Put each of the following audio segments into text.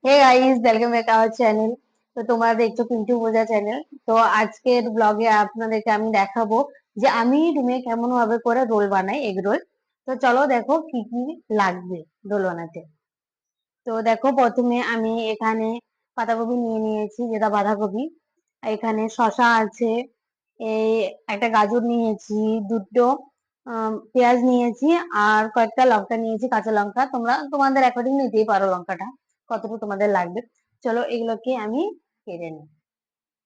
Hey guys, welcome back our channel. তো তোমরা দেখছো পিন্টু পূজা চ্যানেল। তো আজকের ব্লগে আপনাদেরকে আমি দেখাবো যে আমি রুমে কেমন ভাবে করে রোল বানাই, এগ রোল। তো চলো দেখো কি কি লাগবে রোল বানাতে। তো দেখো, প্রথমে আমি এখানে পাতাকপি নিয়ে নিয়েছি, যেটা বাঁধাকপি। এখানে শসা আছে, এই একটা গাজর নিয়েছি, দুটো পেঁয়াজ নিয়েছি, আর কয়েকটা লঙ্কা নিয়েছি, কাঁচা লঙ্কা। তোমরা তোমাদের অ্যাকর্ডিং নিতেই পারো লঙ্কাটা, কতটুকু তোমাদের লাগবে। চলো এগুলোকে আমি কেটে নিই।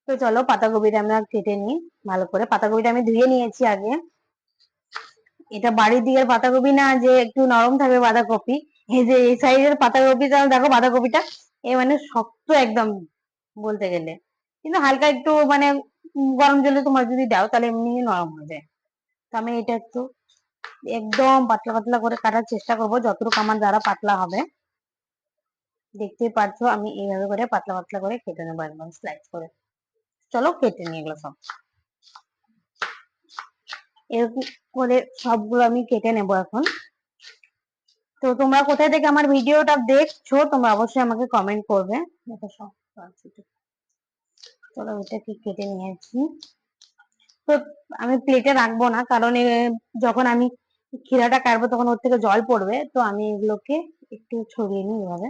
তো চলো পাতাকপিটা আমরা কেটে নিই ভালো করে। পাতাকপিটা আমি ধুয়ে নিয়েছি আগে। এটা বাড়ির দিকের পাতাকপি না, যে একটু নরম থাকবে বাঁধাকপি। এই যে এই সাইজের পাতাকপিটা দেখো, বাঁধাকপিটা এ মানে শক্ত একদম বলতে গেলে, কিন্তু হালকা একটু মানে গরম জলে তোমার যদি দাও তাহলে এমনি নরম হয়ে যায়। তো আমি এটা একটু একদম পাতলা পাতলা করে কাটার চেষ্টা করবো, যতটুকু আমার দ্বারা পাতলা হবে। দেখতেই পাচ্ছ আমি এইভাবে করে পাতলা পাতলা করে কেটে নেবো, একদম স্লাইস করে। চলো কেটে নিই এগুলো সব। এরকম করে সবগুলো আমি কেটে নেবো এখন। তো তোমরা কোথায় থেকে আমার ভিডিওটা দেখছো তোমরা অবশ্যই আমাকে কমেন্ট করবে। দেখো সব চলো এটাকে কেটে নিয়েছি। তো আমি প্লেটে রাখবো না, কারণ যখন আমি ক্ষীরাটা কাটবো তখন ওর থেকে জল পড়বে। তো আমি এগুলোকে একটু ছড়িয়ে নিই এভাবে।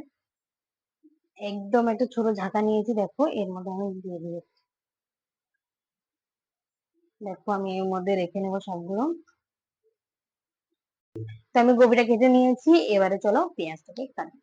একদম একটা ছোট ঝাঁকা নিয়েছি, দেখো এর মধ্যে আমি দিয়ে দিই। দেখো আমি এর মধ্যে রেখে নেবো সবগুলো। তো আমি গোবিটা কেটে নিয়েছি, এবারে চলো পেঁয়াজটাকে কাটি।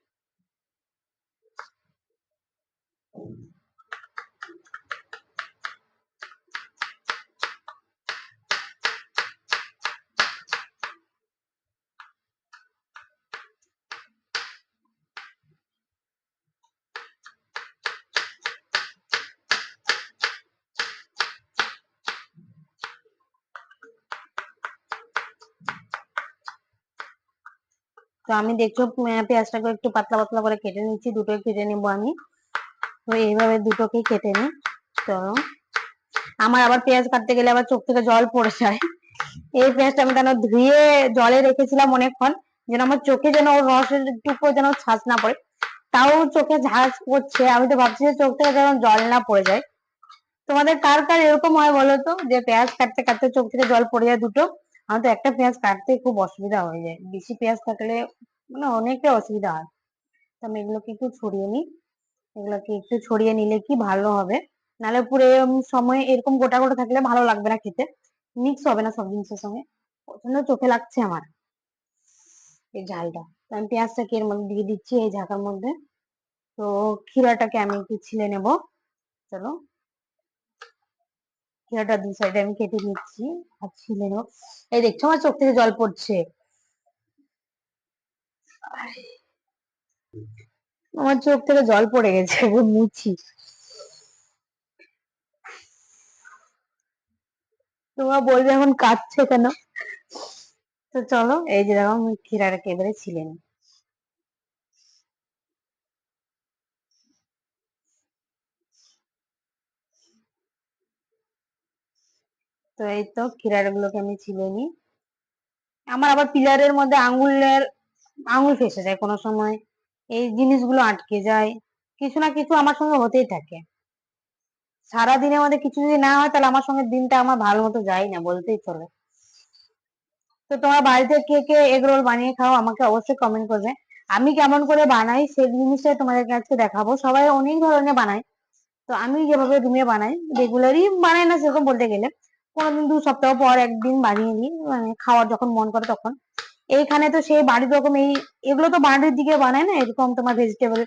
তো আমি দেখছো পেঁয়াজটাকে একটু পাতলা পাতলা করে কেটে নিচ্ছি, দুটোই কেটে নিবো আমি। তো এইভাবে দুটোকে কেটে নিই। তো আমার আবার পেঁয়াজ কাটতে গেলে আবার চোখ থেকে জল পড়ে যায়। এই পেঁয়াজটা আমি কেন ধুয়ে জলে রেখেছিলাম অনেকক্ষণ, যেন আমার চোখে যেন ওর রসের টুকরো যেন ছাঁচ না পড়ে। তাও চোখে ঝাঁজ পড়ছে, আমি তো ভাবছি যে চোখ থেকে যেন জল না পড়ে যায়। তোমাদের কার কার এরকম হয় বলো তো, যে পেঁয়াজ কাটতে কাটতে চোখ থেকে জল পড়ে যায় দুটো? আমার তো একটা পেঁয়াজ কাটতে খুব অসুবিধা হয়ে যায়, বেশি পেঁয়াজ থাকলে মানে অনেকটা অসুবিধা হয়। তো আমি এগুলোকে একটু ছড়িয়ে নিই। এগুলোকে একটু ছড়িয়ে নিলে কি ভালো হবে, নাহলে পুরো সময় এরকম গোটা গোটা থাকলে ভালো লাগবে না খেতে, মিক্স হবে না সব জিনিসের সঙ্গে। প্রচন্ড চোখে লাগছে আমার এই ঝালটা। তো আমি পেঁয়াজটাকে এর মধ্যে দিয়ে দিচ্ছি এই ঝাঁকার মধ্যে। তো ক্ষীরাটাকে আমি একটু ছিলে নেব। চলো ক্ষীরাটা দু সাইডে আমি কেটে নিচ্ছি আর ছিলে নেব। এই দেখছো আমার চোখ থেকে জল পড়ছে, আমার চোখ থেকে জল পড়ে গেছে, মুছি। তোমরা বলবে এখন কাঁদছে কেন? তো চলো এই যে দেখো আমি ক্ষীরাটাকে এবারে ছিলে নিই। তো এই তো ক্ষীরার গুলোকে আমি ছিলে নিই। আমার আবার পিলারের মধ্যে আঙুল ফেসে যায় কোনো সময়, এই জিনিসগুলো আটকে যায়, কিছু না কিছু আমার সঙ্গে হতেই থাকে। সারাদিনের মধ্যে কিছু যদি না হয় তাহলে আমার সঙ্গে দিনটা আমার ভালো মতো যায় না বলতেই চলে। তো তোমার বাড়িতে কে কে এগ রোল বানিয়ে খাও আমাকে অবশ্যই কমেন্ট করবে। আমি কেমন করে বানাই সেই জিনিসটাই তোমাদেরকে আজকে দেখাবো। সবাই অনেক ধরনের বানায়, তো আমি যেভাবে রুমে বানাই, রেগুলারই বানাই না সেরকম বলতে গেলে, কোনোদিন 2 সপ্তাহ পর একদিন বানিয়ে নিই, মানে খাওয়ার যখন মন করে তখন। এইখানে তো সেই বাড়ির রকম এগুলো তো বাড়ির দিকে বানায় না এরকম তোমার ভেজিটেবল।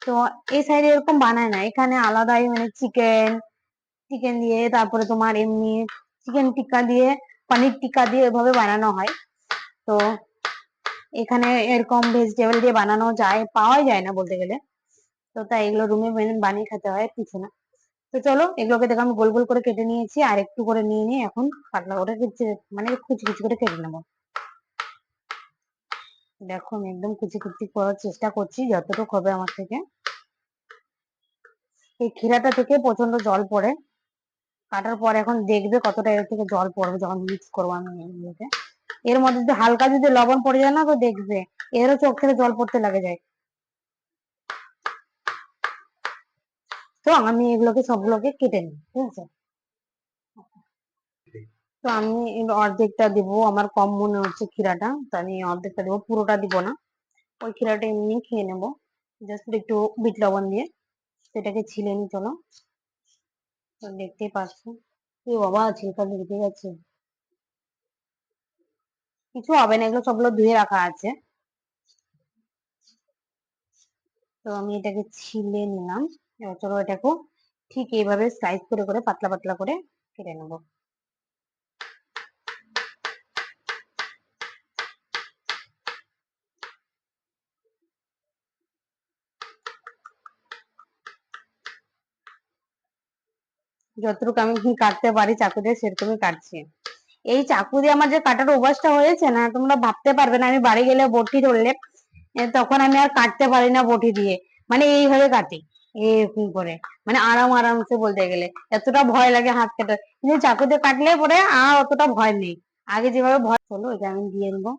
তো এই সাইডে এরকম বানায় না, এখানে আলাদাই মানে চিকেন চিকেন দিয়ে, তারপরে তোমার এমনি চিকেন টিক্কা দিয়ে, পনির টিক্কা দিয়ে এভাবে বানানো হয়। তো এখানে এরকম ভেজিটেবল দিয়ে বানানো যায়, পাওয়াই যায় না বলতে গেলে। তো তাই এগুলো রুমে বানিয়ে খেতে হয়, কিছু না। তো চলো এগুলোকে দেখো আমি গোল গোল করে কেটে নিয়েছি, আর একটু করে নিয়ে নিয়ে এখন পাতলা করে মানে কুচি কুচি করে কেটে নেবো। দেখো আমি একদম কুচি কুচি করার চেষ্টা করছি যতটুকু হবে আমার থেকে। এই ক্ষীরাটা থেকে প্রচন্ড জল পড়ে, কাটার পর এখন দেখবে কতটা এর থেকে জল পড়বে যখন মিক্স করবো আমি এগুলোকে। এর মধ্যে যদি হালকা যদি লবণ পড়ে যায় না, তো দেখবে এরও চোখ থেকে জল পড়তে লাগে যায়। তো আমি এগুলোকে সবগুলোকে কেটে নিই, ঠিক আছে। তো আমি অর্ধেকটা দিব, আমার কম মনে হচ্ছে ক্ষীরাটা, তো আমি অর্ধেকটা দেবো, পুরোটা দিব না। ওই ক্ষীরাটা এমনি খেয়ে নেবো, জাস্ট একটু বিট লবণ দিয়ে। সেটাকে ছিলে নি, চলো। তো দেখতেই পাচ্ছ, কি বাবা ছিলকা বেরিয়ে গেছে। কিছু হবে না, এগুলো সবগুলো ধুয়ে রাখা আছে। তো আমি এটাকে ছিলে নিলাম। এবার চলো এটাকে ঠিক এইভাবে স্লাইস করে করে পাতলা পাতলা করে কেটে নেবো। যতটুকু আমি কাটতে পারি চাকু দিয়ে সেরকমই কাটছি। এই চাকু দিয়ে আমার যে কাটার অভ্যাসটা হয়েছে না, তোমরা ভাবতে পারবে না। আমি বাড়ি গেলে বটি ধরলে তখন আমি আর কাটতে পারি না বটি দিয়ে, মানে এইভাবে কাটি এরকম করে, মানে আরামসে বলতে গেলে। এতটা ভয় লাগে হাত কাটা, কিন্তু চাকু দিয়ে কাটলে পরে আর অতটা ভয় নেই। আগে যেভাবে ভয়, চলো এটা আমি দিয়ে নেবো।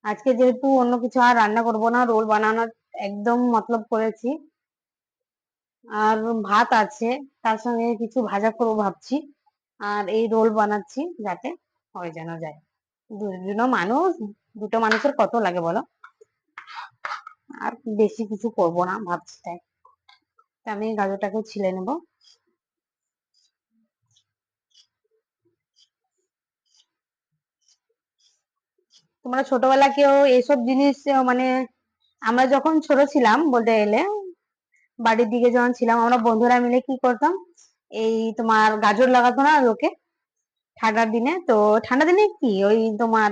আজকে যেহেতু অন্য কিছু আর রান্না করবো না, রোল বানানোর একদম মতলব করেছি। আর ভাত আছে, তার সঙ্গে কিছু ভাজা করবো ভাবছি। আর এই রোল বানাচ্ছি যাতে হয়ে যেন যায়। দুজন মানুষ, দুটো মানুষের কত লাগে বলো। আর বেশি কিছু করব না ভাবছি, তাই। আমি গাজরটাকে ছিলে নেব। তোমরা ছোটবেলা কেউ এইসব জিনিস মানে, আমরা যখন ছোট ছিলাম বলতে গেলে, বাড়ির দিকে যখন ছিলাম, আমরা বন্ধুরা মিলে কি করতাম, এই তোমার গাজর লাগাতো না লোকে ঠান্ডার দিনে। তো ঠান্ডার দিনে কি ওই তোমার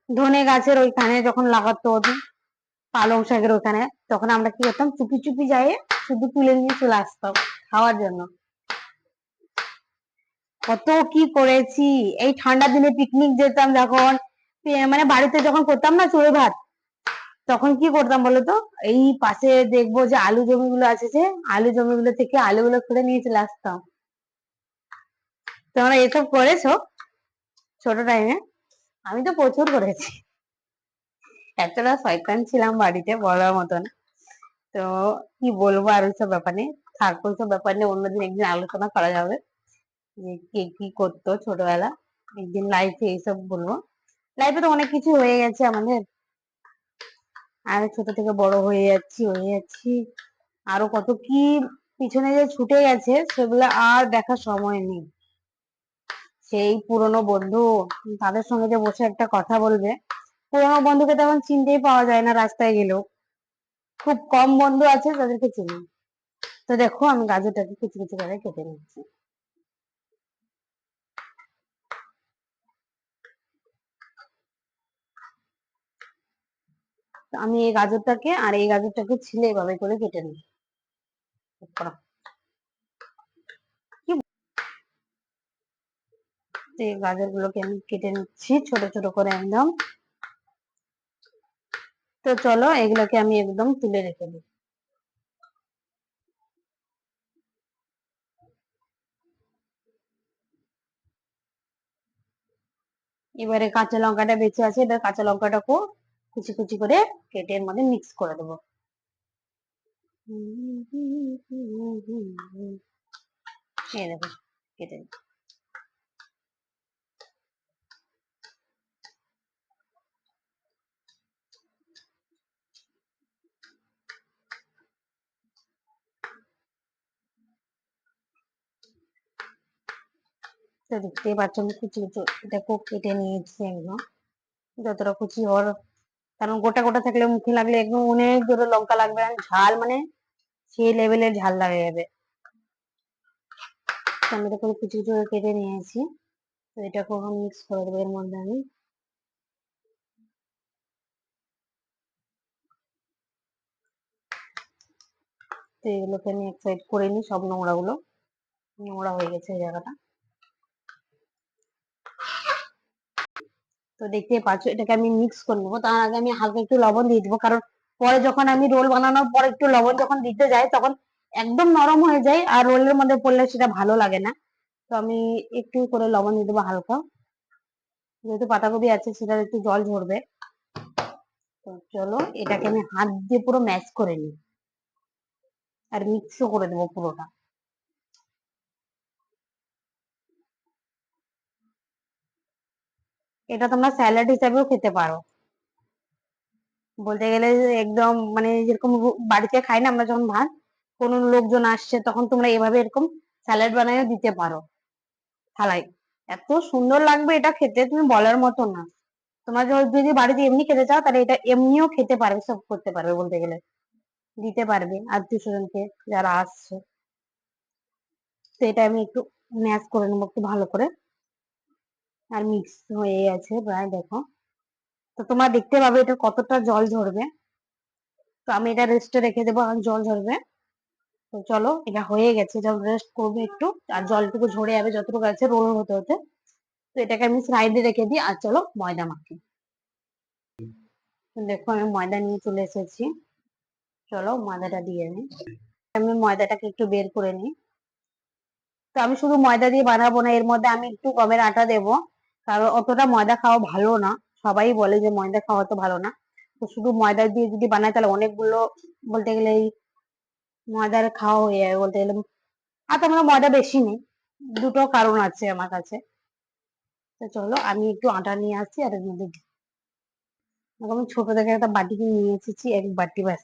ধনে গাছের ওইখানে যখন লাগাতো, পালং শাকের ওখানে, তখন আমরা কি করতাম, চুপি চুপি যাই শুধু তুলে নিয়ে চলে আসতাম খাওয়ার জন্য। কত কি করেছি। এই ঠান্ডার দিনে পিকনিক যেতাম যখন, মানে বাড়িতে যখন করতাম না চড়ে ভাত, তখন কি করতাম বলতো, এই পাশে দেখবো যে আলু জমিগুলো আছে, যে আলু জমিগুলো থেকে আলুগুলো খুলে নিয়ে চলে আসতাম। তোমরা এসব করেছো ছোট টাইমে? আমি তো প্রচুর করেছি। এতটা শয়তান ছিলাম বাড়িতে বলার মতন। তো কি বলবো আর ওইসব ব্যাপার নিয়ে, থাকবো ওইসব ব্যাপার নিয়ে অন্যদিন একদিন আলোচনা করা যাবে, যে কে কি করতো ছোটবেলা। একদিন লাইফে এইসব বলবো। লাইফে তো অনেক কিছু হয়ে গেছে আমাদের, আর ছোট থেকে বড় হয়ে যাচ্ছি। আরো কত কি পিছনে যে ছুটে গেছে, সেগুলো আর দেখার সময় নেই। সেই পুরনো বন্ধু, তাদের সঙ্গে যে বসে একটা কথা বলবে, পুরনো বন্ধুকে তখন চিনতেই পাওয়া যায় না রাস্তায় গেলেও। খুব কম বন্ধু আছে তাদেরকে চিনি। তো দেখো আমি গাজরটাকে কিছু কিছু করে কেটে নিচ্ছি। তো আমি এই গাজরটাকে আর এই গাজরটাকে ছিলে এভাবে করে কেটে নিই। এই গাজর গুলোকে আমি কেটে নিচ্ছি ছোট ছোট করে একদম। তো চলো এগুলোকে আমি একদম তুলে রেখে দিই। এবারে কাঁচা লঙ্কাটা বেঁচে আছে, এবার কাঁচা লঙ্কাটাকেও কুচি কুচি করে কেটে এর মধ্যে মিক্স করে দেবো। এই দেখো কেটে তো দেখতেই পাচ্ছ আমি কুচি কুচি এটাকেও কেটে নিয়েছি একদম, যতটা কুচি ওর। কারণ গোটা গোটা থাকলে মুখে লাগলে একদম অনেক জোরে লঙ্কা লাগবে, আর ঝাল মানে সেই লেভেলের ঝাল লাগে যাবে। তো আমি এটা করে কুচি কুচি করে কেটে নিয়েছি। তো এটাকে মিক্স করে দেবো এর মধ্যে আমি। তো এগুলোকে আমি এক সাইড করে নিই, সব নোংরা গুলো নোংরা হয়ে গেছে এই জায়গাটা। তো দেখতেই পাচ্ছ এটাকে আমি মিক্স করে নেবো। তার আগে আমি হালকা একটু লবণ দিয়ে দিবো, কারণ পরে যখন আমি রোল বানানোর পর একটু লবণ যখন দিতে যাই, তখন একদম নরম হয়ে যায়, আর রোলের মধ্যে পড়লে সেটা ভালো লাগে না। তো আমি একটু করে লবণ দিয়ে দেবো হালকা, যেহেতু পাতাকপি আছে সেটা একটু জল ঝরবে। তো চলো এটাকে আমি হাত দিয়ে পুরো ম্যাশ করে নিই। আর মিক্সও করে দেবো পুরোটা। এটা তোমরা স্যালাড হিসাবেও খেতে পারো। বলতে গেলে যে একদম মানে যেরকম বাড়িতে খাই না আমরা যখন ভাত, কোনো লোকজন আসছে তখন তোমরা এভাবে এরকম স্যালাড বানিয়ে দিতে পারো থালায়। এত সুন্দর লাগবে এটা খেতে, তুমি বলার মতো না। তোমরা যদি বাড়িতে এমনি খেতে চাও তাহলে এটা এমনিও খেতে পারবে, সব করতে পারবে, বলতে গেলে দিতে পারবে আত্মীয় স্বজনকে যারা আসছে। তো এটা আমি একটু ম্যাশ করে নেবো একটু ভালো করে। আর মিক্স হয়ে গেছে প্রায়, দেখো। তো তোমরা দেখতে পাবে এটা কতটা জল ঝরবে। তো আমি এটা রেস্টে রেখে দেবো, আর জল ঝরবে। তো চলো, এটা হয়ে গেছে, জল রেস্ট করবে একটু। আর জলটুকু ঝরে যাবে যতটুকু আছে রোল হতে হতে। তো এটাকে আমি সাইডে রেখে দিই, আর চলো ময়দা মাখি। তো দেখো আমি ময়দা নিয়ে চলে এসেছি। চলো ময়দাটা দিয়ে নিই। আমি ময়দাটাকে একটু বের করে নিই। তো আমি শুধু ময়দা দিয়ে বানাবো না, এর মধ্যে আমি একটু গমের আটা দেবো। কারণ অতটা ময়দা খাওয়া ভালো না। সবাই বলে যে ময়দা খাওয়া তো ভালো না। তো শুধু ময়দা দিয়ে যদি বানাই তাহলে অনেকগুলো, বলতে গেলে এই ময়দার খাওয়া হয়ে যাবে বলতে গেলে। আর তোমরা ময়দা বেশি নেই, দুটো কারণ আছে আমার কাছে। তো চলো আমি একটু আটা নিয়ে আসছি, আর এর মধ্যে আমি ছোট থেকে একটা বাটি নিয়ে এসেছি, এক বাটি ব্যাস।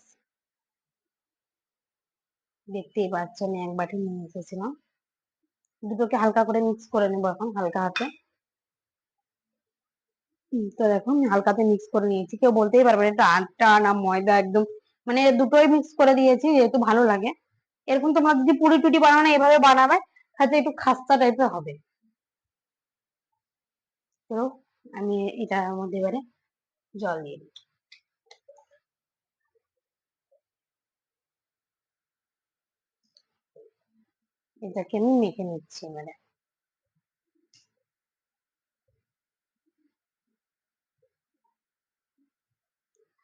দেখতেই পাচ্ছ আমি এক বাটি নিয়ে এসেছিলাম। দুটোকে হালকা করে মিক্স করে নেবো এখন হালকা হাতে। তো দেখো আমি হালকাতে মিক্স করে নিয়েছি, কেউ বলতেই পারবে না এটা আটা না ময়দা, একদম মানে দুটোই মিক্স করে দিয়েছি যেহেতু ভালো লাগে। এরকম তোমরা যদি পুরি টুটি বানানো এভাবে বানাবে, হয়তো একটু খাস্তা টাইপের হবে। তো আমি এটার মধ্যে এবারে জল দিয়ে দিই। এটাকে আমি মেখে নিচ্ছি এবারে।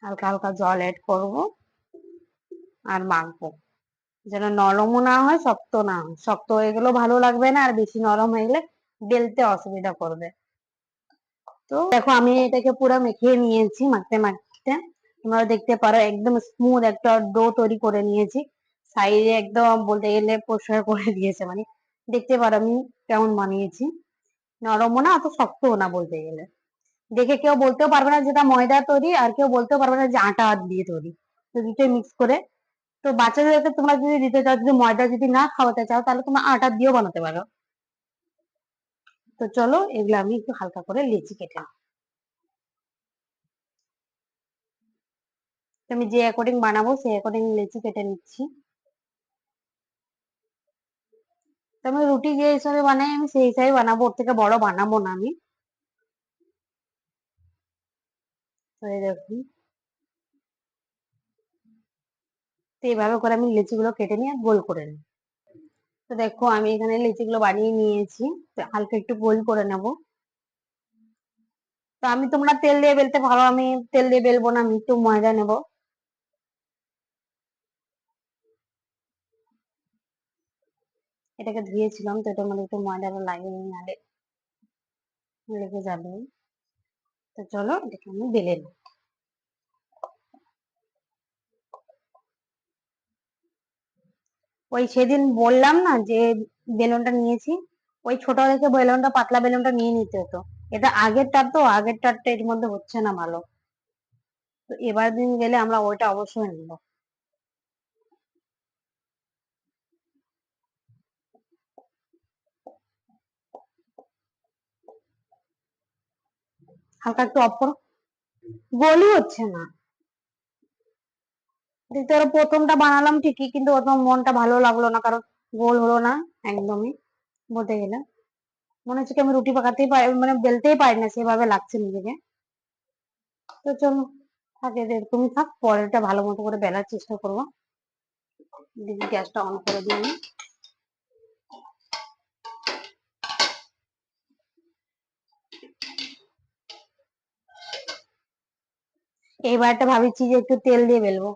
হালকা হালকা জল অ্যাড করব আর মাখবো, যেন নরমও না হয় শক্ত না হয়। শক্ত হয়ে গেলেও ভালো লাগবে না, আর বেশি নরম হয়ে গেলে বেলতে অসুবিধা করবে। তো দেখো আমি এটাকে পুরো মেখে নিয়েছি, মাখতে মাখতে তোমরা দেখতে পারো একদম স্মুথ একটা ডো তৈরি করে নিয়েছি। সাইডে একদম বলতে গেলে পরিষ্কার করে দিয়েছে, মানে দেখতে পারো আমি কেমন বানিয়েছি। নরমও না অত শক্তও না বলতে গেলে। দেখে কেউ বলতেও পারবে না যেটা ময়দা তৈরি, আর কেউ বলতেও পারবে না যে আটা দিয়ে তৈরি। তো দুটোই মিক্স করে। তো বাচ্চাদেরকে তোমরা যদি দিতে চাও, যদি ময়দা যদি না খাওয়াতে চাও, তাহলে তোমরা আটা দিয়েও বানাতে পারো। তো চলো এগুলো আমি একটু হালকা করে লেচি কেটে নিই। তো আমি যে অ্যাকর্ডিং বানাবো সেই অ্যাকর্ডিং লেচি কেটে নিচ্ছি। তো আমি রুটি যে হিসাবে বানাই আমি সেই হিসাবে বানাবো, ওর থেকে বড় বানাবো না আমি। তো এই দেখুন, তো এইভাবে করে আমি লেচিগুলো কেটে নিয়ে গোল করে নিই। তো দেখো আমি এখানে লেচিগুলো বানিয়ে নিয়েছি। তো হালকা একটু গোল করে নেব। তো আমি, তোমরা তেল দিয়ে বেলতে পারো, আমি তেল দিয়ে বেলবো না, আমি একটু ময়দা নেব। এটাকে ধুয়েছিলাম, তো এটার মধ্যে একটু ময়দাটা লাগিয়ে নিই, নাহলে লেগে যাবে। তো চলো এটাকে আমি বেলে নেব। ওই সেদিন বললাম না যে বেলুনটা নিয়েছি, ওই ছোট থেকে বেলুনটা, পাতলা বেলুনটা নিয়ে নিতে হতো। এটা আগেরটার, তো আগেরটারটা এর মধ্যে হচ্ছে না ভালো। তো এবার দিন গেলে আমরা ওইটা অবশ্যই নেবো। হালকা একটু অফ করো। গোলই হচ্ছে না। দেখতে পারো প্রথমটা বানালাম ঠিকই, কিন্তু প্রথম মনটা ভালো লাগলো না, কারণ গোল হলো না একদমই, বলতে গেলে মনে হচ্ছে কি আমি রুটি পাকাতেই পারি, মানে বেলতেই পারি না, সেভাবে লাগছে নিজেকে। তো চলো থাকে, এরকমই থাক, পরেরটা ভালো মতো করে বেলার চেষ্টা করবো। গ্যাসটা অন করে দিয়ে আমি এইবারটা ভাবছি যে একটু তেল দিয়ে বেলবো।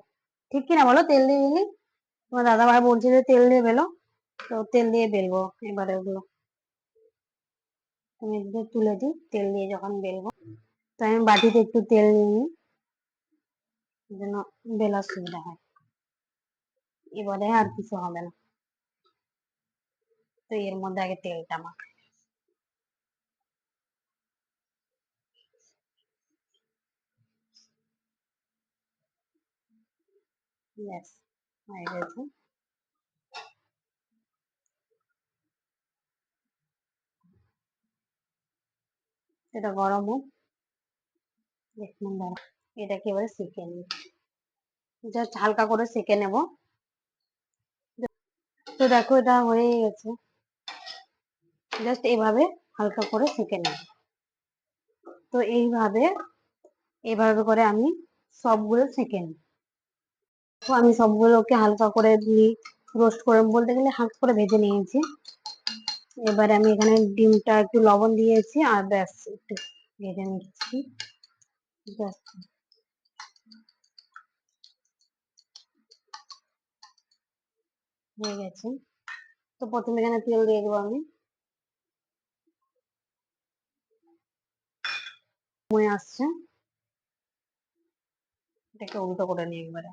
ঠিক কিনা বলো, তেল দিয়ে বেলি? তোমার দাদা ভাই বলছে যে তেল দিয়ে বেলো। তো তেল দিয়ে বেলবো এবারে ওগুলো। আমি একটু তুলে দিই তেল দিয়ে যখন বেলবো। তো আমি বাটিতে একটু তেল নিয়ে নিই, যেন বেলার সুবিধা হয়। এবারে আর কিছু হবে না। তো এর মধ্যে আগে তেলটা মাখাই। ব্যাস হয়ে গেছে। এটা গরম হোক, দেখুন দাঁড়া, এটাকে এবারে সেঁকে নিই, জাস্ট হালকা করে সেঁকে নেব। তো দেখো এটা হয়ে গেছে, জাস্ট এইভাবে হালকা করে সেঁকে নেব। তো এইভাবে করে আমি সবগুলো সেঁকে নিই। তো আমি সবগুলোকে হালকা করে রোস্ট করে, বলতে গেলে হালকা করে ভেজে নিয়েছি। এবারে আমি এখানে ডিমটা একটু লবণ দিয়েছি আর ব্যাস একটু ভেজে নিচ্ছি। ব্যাস হয়ে গেছে। তো প্রথমে এখানে তেল দিয়ে দেবো আমি, হয়ে আসছে, এটাকে উল্টো করে নিই একবারে।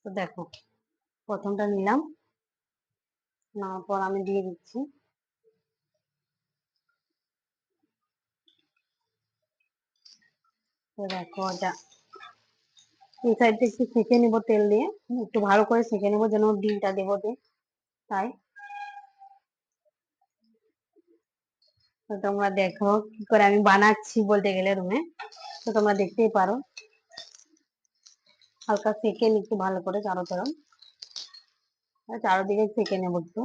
তো দেখো প্রথমটা নিলাম, নেওয়ার পর আমি দিয়ে দিচ্ছি। তো দেখো এটা এই সাইডটা একটু সেঁকে নেবো তেল দিয়ে, একটু ভালো করে সেঁকে নেবো যেন ডিমটা দেবো তাই। তো তোমরা দেখো কি করে আমি বানাচ্ছি বলতে গেলে রুমে, তো তোমরা দেখতেই পারো। হালকা সেঁকে নিচ্ছি ভালো করে চারোদিকে সেঁকে নেবো একটু।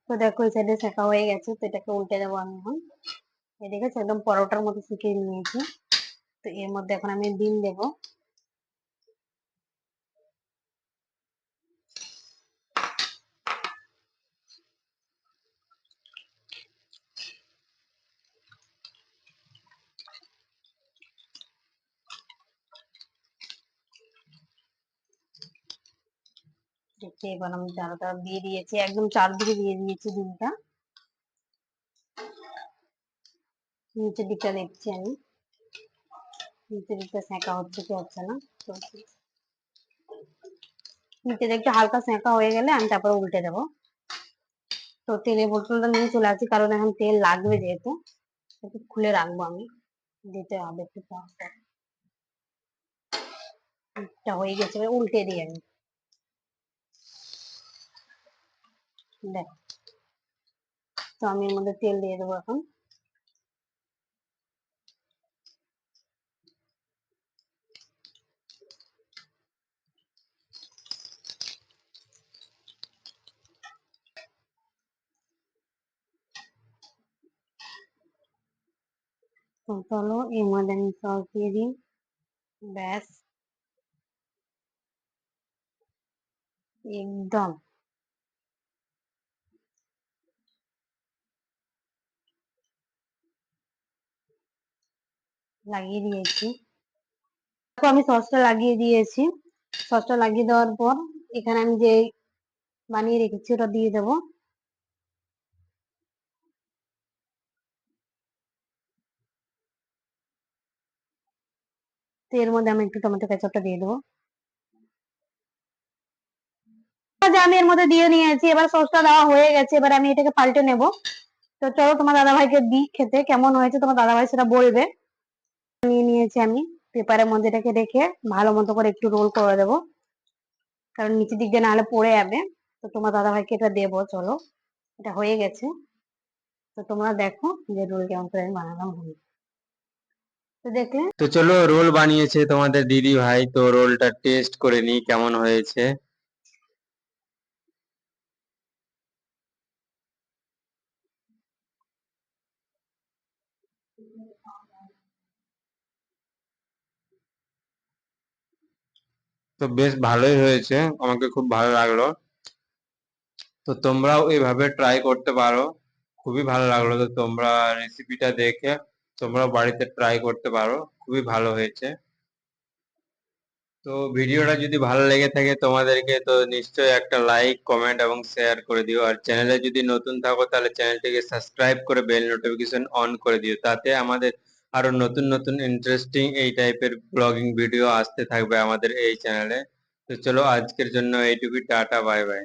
তো দেখো এই সাইডে সেঁকা হয়ে গেছে, তো এটাকে উল্টে দেবো আমি এখন। এই দেখেছো একদম পরোটার মতো সেঁকে নিয়েছি। তো এর মধ্যে এখন আমি ডিম দেবো। দেখতে এবার আমি চারোটা দিয়ে দিয়েছি, একদম চারদিকে দিয়ে দিয়েছি ডিমটা। নিচের দিকটা দেখছি আমি, নিচের দিকটা সেঁকা হচ্ছে কি হচ্ছে না। তো নিচে একটু হালকা সেঁকা হয়ে গেলে আমি তারপরে উল্টে দেবো। তো তেলের বোতলটা নিয়ে চলে আসছি, কারণ এখন তেল লাগবে যেহেতু, একটু খুলে রাখবো আমি, দিতে হবে একটু। এটা হয়ে গেছে, এবার উল্টে দিই আমি। দেখ, তো আমি এর মধ্যে তেল দিয়ে দেবো এখন। তো চলো এর মধ্যে আমি সস দিয়ে দিই, ব্যাস একদম লাগিয়ে দিয়েছি। তো আমি সসটা লাগিয়ে দিয়েছি, সসটা লাগিয়ে দেওয়ার পর এখানে আমি যে বানিয়ে রেখেছি ওটা দিয়ে দেবো। তো এর মধ্যে আমি একটু টমেটো কেচাপটা দিয়ে দেবো। যে আমি এর মধ্যে দিয়ে নিয়েছি, এবার সসটা দেওয়া হয়ে গেছে, এবার আমি এটাকে পাল্টে নেব। তো চলো তোমার দাদা ভাইকে দিই খেতে, কেমন হয়েছে তোমার দাদা ভাই সেটা বলবে। নিয়ে নিয়েছি আমি, পেপারের মধ্যে এটাকে রেখে ভালো মতো করে একটু রোল করে দেবো, কারণ নিচের দিক দিয়ে নাহলে পড়ে যাবে। তো তোমার দাদা ভাইকে এটা দেবো। চলো এটা হয়ে গেছে, তো তোমরা দেখো যে রোল কেমন করে আমি বানালাম। তো দেখলে, তো চলো, রোল বানিয়েছে তোমাদের দিদি ভাই, তো রোলটা টেস্ট করে নি কেমন হয়েছে। তো বেশ ভালোই হয়েছে, আমাকে খুব ভালো লাগলো। তো তোমরাও এইভাবে ট্রাই করতে পারো, খুবই ভালো লাগলো। তো তোমরা রেসিপিটা দেখে তোমরা বাড়িতে ট্রাই করতে পারো, খুবই ভালো হয়েছে। তো ভিডিওটা যদি ভালো লেগে থাকে তোমাদেরকে, তো নিশ্চয়ই একটা লাইক কমেন্ট এবং শেয়ার করে দিও। আর চ্যানেলে যদি নতুন থাকো তাহলে চ্যানেলটিকে সাবস্ক্রাইব করে বেল নোটিফিকেশন অন করে দিও, তাতে আমাদের আরো নতুন নতুন ইন্টারেস্টিং এই টাইপের ব্লগিং ভিডিও আসতে থাকবে আমাদের এই চ্যানেলে। তো চলো আজকের জন্য এইটুকুই, টাটা বাই বাই।